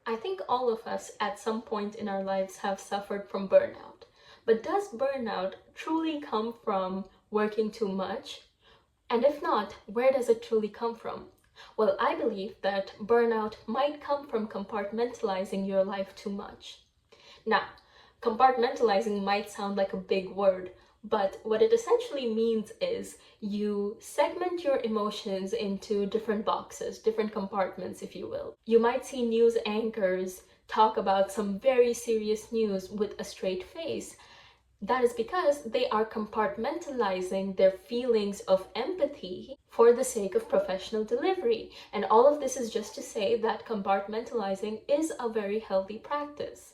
I think all of us at some point in our lives have suffered from burnout. But does burnout truly come from working too much? And if not, where does it truly come from? Well, I believe that burnout might come from compartmentalizing your life too much. Now, compartmentalizing might sound like a big word, but what it essentially means is you segment your emotions into different boxes, different compartments, if you will. You might see news anchors talk about some very serious news with a straight face. That is because they are compartmentalizing their feelings of empathy for the sake of professional delivery. And all of this is just to say that compartmentalizing is a very healthy practice.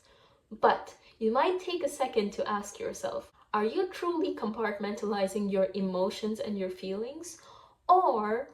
But you might take a second to ask yourself, are you truly compartmentalizing your emotions and your feelings? Or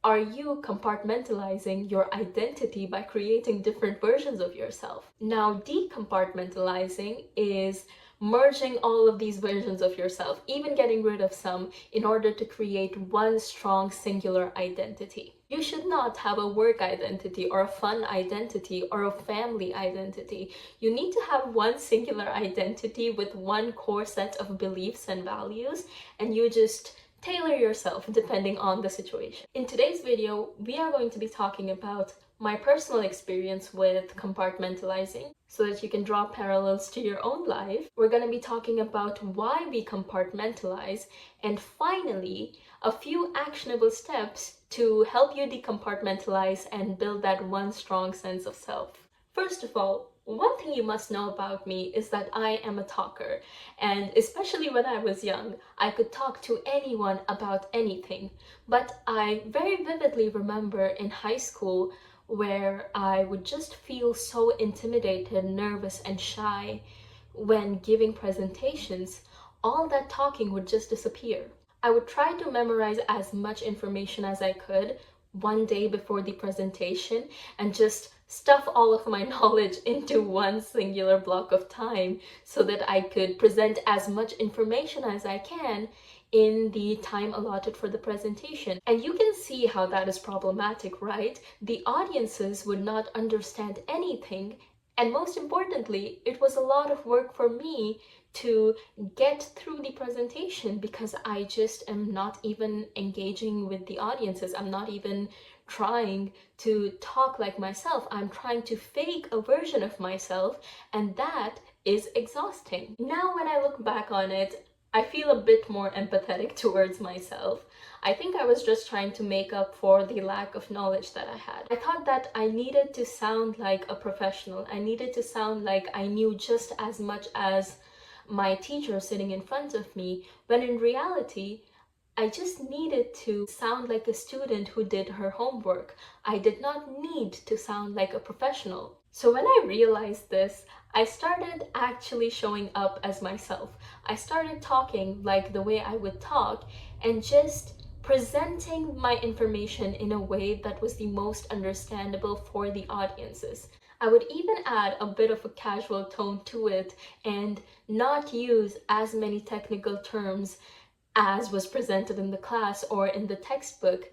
are you compartmentalizing your identity by creating different versions of yourself? Now, decompartmentalizing is merging all of these versions of yourself, even getting rid of some, in order to create one strong singular identity. You should not have a work identity or a fun identity or a family identity. You need to have one singular identity with one core set of beliefs and values, and you just tailor yourself depending on the situation. In today's video, we are going to be talking about my personal experience with compartmentalizing so that you can draw parallels to your own life. We're going to be talking about why we compartmentalize, and finally, a few actionable steps to help you decompartmentalize and build that one strong sense of self. First of all, one thing you must know about me is that I am a talker, and especially when I was young, I could talk to anyone about anything. But I very vividly remember in high school where I would just feel so intimidated, nervous, and shy when giving presentations. All that talking would just disappear. I would try to memorize as much information as I could one day before the presentation and just stuff all of my knowledge into one singular block of time so that I could present as much information as I can in the time allotted for the presentation. And you can see how that is problematic, right? The audiences would not understand anything, and most importantly, it was a lot of work for me to get through the presentation because I just am not even engaging with the audiences. I'm not even trying to talk like myself. I'm trying to fake a version of myself, and that is exhausting. Now, when I look back on it, I feel a bit more empathetic towards myself. I think I was just trying to make up for the lack of knowledge that I had. I thought that I needed to sound like a professional. I needed to sound like I knew just as much as my teacher sitting in front of me, when in reality, I just needed to sound like a student who did her homework. I did not need to sound like a professional. So when I realized this, I started actually showing up as myself. I started talking like the way I would talk and just presenting my information in a way that was the most understandable for the audiences. I would even add a bit of a casual tone to it and not use as many technical terms as was presented in the class or in the textbook,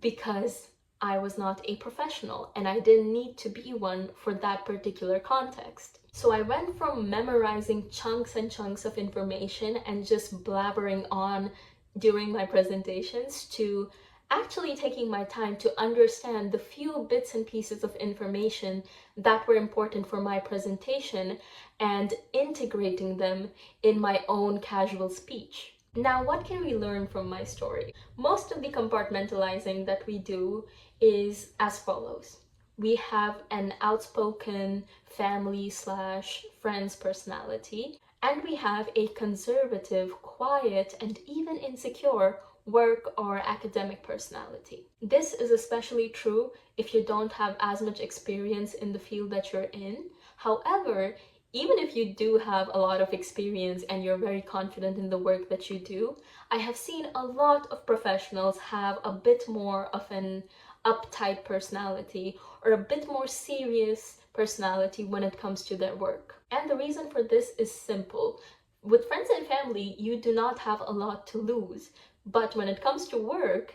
because I was not a professional and I didn't need to be one for that particular context. So I went from memorizing chunks and chunks of information and just blabbering on during my presentations to actually taking my time to understand the few bits and pieces of information that were important for my presentation and integrating them in my own casual speech. Now, what can we learn from my story? Most of the compartmentalizing that we do is as follows. We have an outspoken family/friends personality, and we have a conservative, quiet, and even insecure work or academic personality. This is especially true if you don't have as much experience in the field that you're in. However, even if you do have a lot of experience and you're very confident in the work that you do, I have seen a lot of professionals have a bit more of an uptight personality or a bit more serious personality when it comes to their work. And the reason for this is simple. With friends and family, you do not have a lot to lose. But when it comes to work,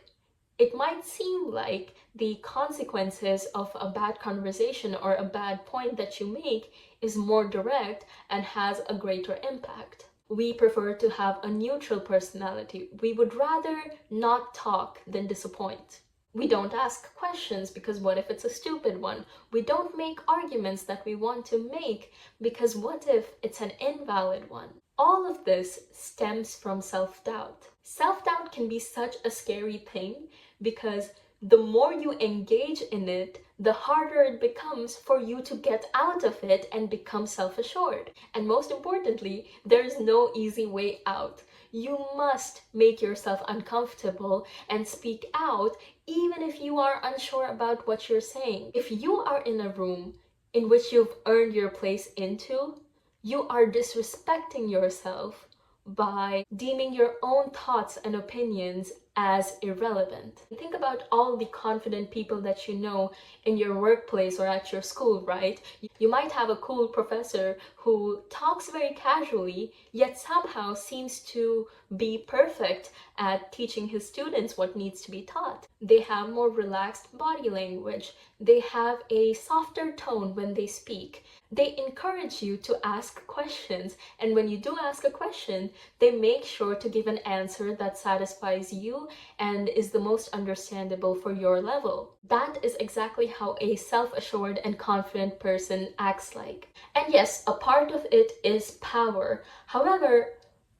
It might seem like the consequences of a bad conversation or a bad point that you make is more direct and has a greater impact. We prefer to have a neutral personality. We would rather not talk than disappoint. We don't ask questions because what if it's a stupid one? We don't make arguments that we want to make because what if it's an invalid one? All of this stems from self-doubt. Self-doubt can be such a scary thing because the more you engage in it, the harder it becomes for you to get out of it and become self-assured. And most importantly, there's no easy way out. You must make yourself uncomfortable and speak out even if you are unsure about what you're saying. If you are in a room in which you've earned your place into, you are disrespecting yourself by deeming your own thoughts and opinions as irrelevant. Think about all the confident people that you know in your workplace or at your school, right? You might have a cool professor who talks very casually, yet somehow seems to be perfect at teaching his students what needs to be taught. They have more relaxed body language. They have a softer tone when they speak. They encourage you to ask questions, and when you do ask a question, they make sure to give an answer that satisfies you and is the most understandable for your level. That is exactly how a self-assured and confident person acts like. And yes, a part of it is power. However,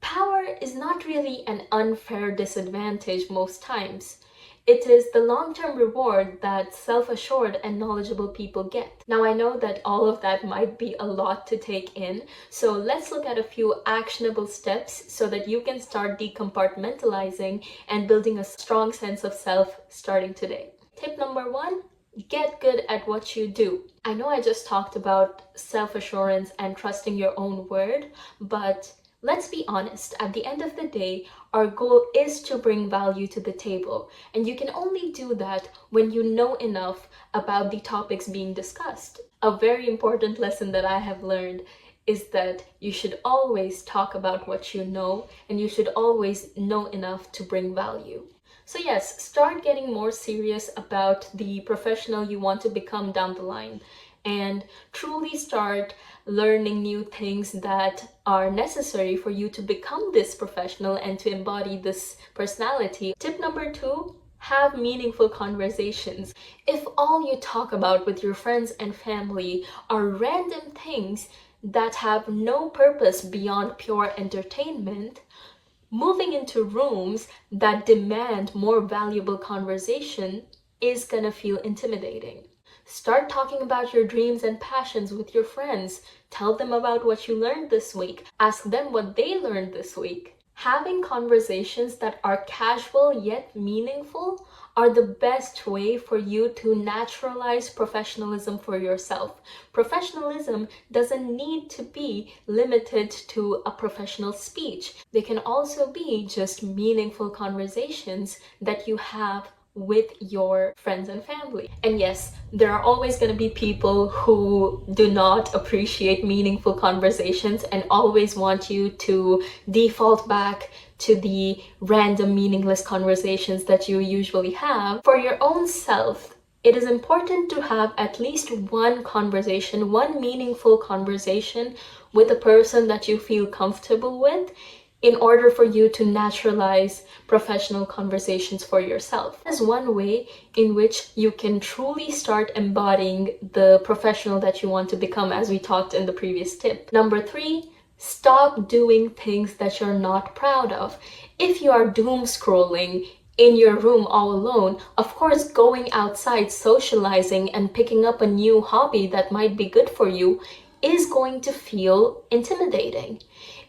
power is not really an unfair disadvantage most times. It is the long-term reward that self-assured and knowledgeable people get. Now, I know that all of that might be a lot to take in, so let's look at a few actionable steps so that you can start decompartmentalizing and building a strong sense of self starting today. Tip number 1, get good at what you do. I know I just talked about self-assurance and trusting your own word, but let's be honest, at the end of the day, our goal is to bring value to the table, and you can only do that when you know enough about the topics being discussed. A very important lesson that I have learned is that you should always talk about what you know, and you should always know enough to bring value. So yes, start getting more serious about the professional you want to become down the line, and truly start learning new things that are necessary for you to become this professional and to embody this personality. Tip number 2, have meaningful conversations. If all you talk about with your friends and family are random things that have no purpose beyond pure entertainment, moving into rooms that demand more valuable conversation is gonna feel intimidating. Start talking about your dreams and passions with your friends. Tell them about what you learned this week. Ask them what they learned this week. Having conversations that are casual yet meaningful are the best way for you to naturalize professionalism for yourself. Professionalism doesn't need to be limited to a professional speech. They can also be just meaningful conversations that you have with your friends and family. And yes, there are always going to be people who do not appreciate meaningful conversations and always want you to default back to the random meaningless conversations that you usually have. For your own self, it is important to have at least one conversation, one meaningful conversation with a person that you feel comfortable with, in order for you to naturalize professional conversations for yourself. That's one way in which you can truly start embodying the professional that you want to become, as we talked in the previous tip. Number 3, stop doing things that you're not proud of. If you are doom scrolling in your room all alone, of course, going outside, socializing, and picking up a new hobby that might be good for you is going to feel intimidating.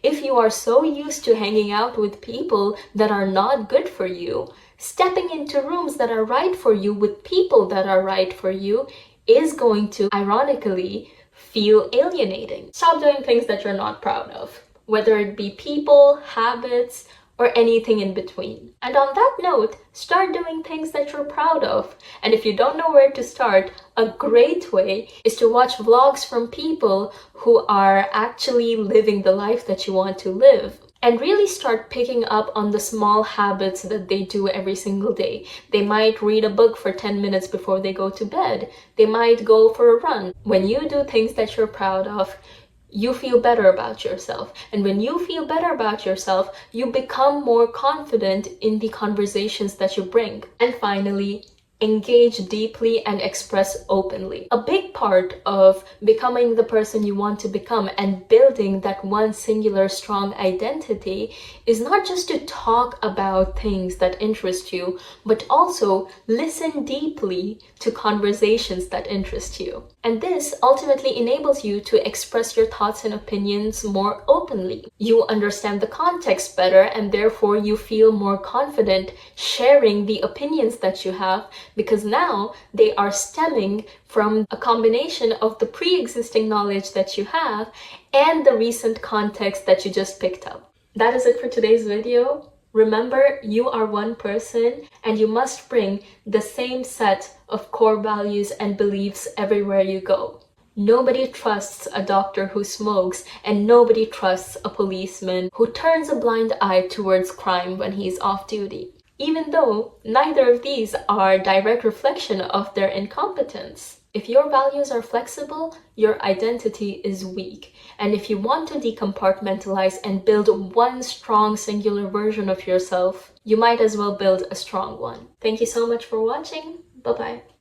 If you are so used to hanging out with people that are not good for you, stepping into rooms that are right for you with people that are right for you is going to, ironically, feel alienating. Stop doing things that you're not proud of, whether it be people, habits, or anything in between. And on that note, start doing things that you're proud of. And if you don't know where to start, a great way is to watch vlogs from people who are actually living the life that you want to live. and really start picking up on the small habits that they do every single day. They might read a book for 10 minutes before they go to bed. They might go for a run. When you do things that you're proud of, you feel better about yourself. And when you feel better about yourself, you become more confident in the conversations that you bring. And finally, engage deeply and express openly. A big part of becoming the person you want to become and building that one singular strong identity is not just to talk about things that interest you, but also listen deeply to conversations that interest you. And this ultimately enables you to express your thoughts and opinions more openly. You understand the context better, and therefore you feel more confident sharing the opinions that you have, because now they are stemming from a combination of the pre-existing knowledge that you have and the recent context that you just picked up. That is it for today's video. Remember, you are one person and you must bring the same set of core values and beliefs everywhere you go. Nobody trusts a doctor who smokes, and nobody trusts a policeman who turns a blind eye towards crime when he's off duty, even though neither of these are direct reflection of their incompetence. If your values are flexible, your identity is weak. And if you want to decompartmentalize and build one strong singular version of yourself, you might as well build a strong one. Thank you so much for watching. Bye-bye.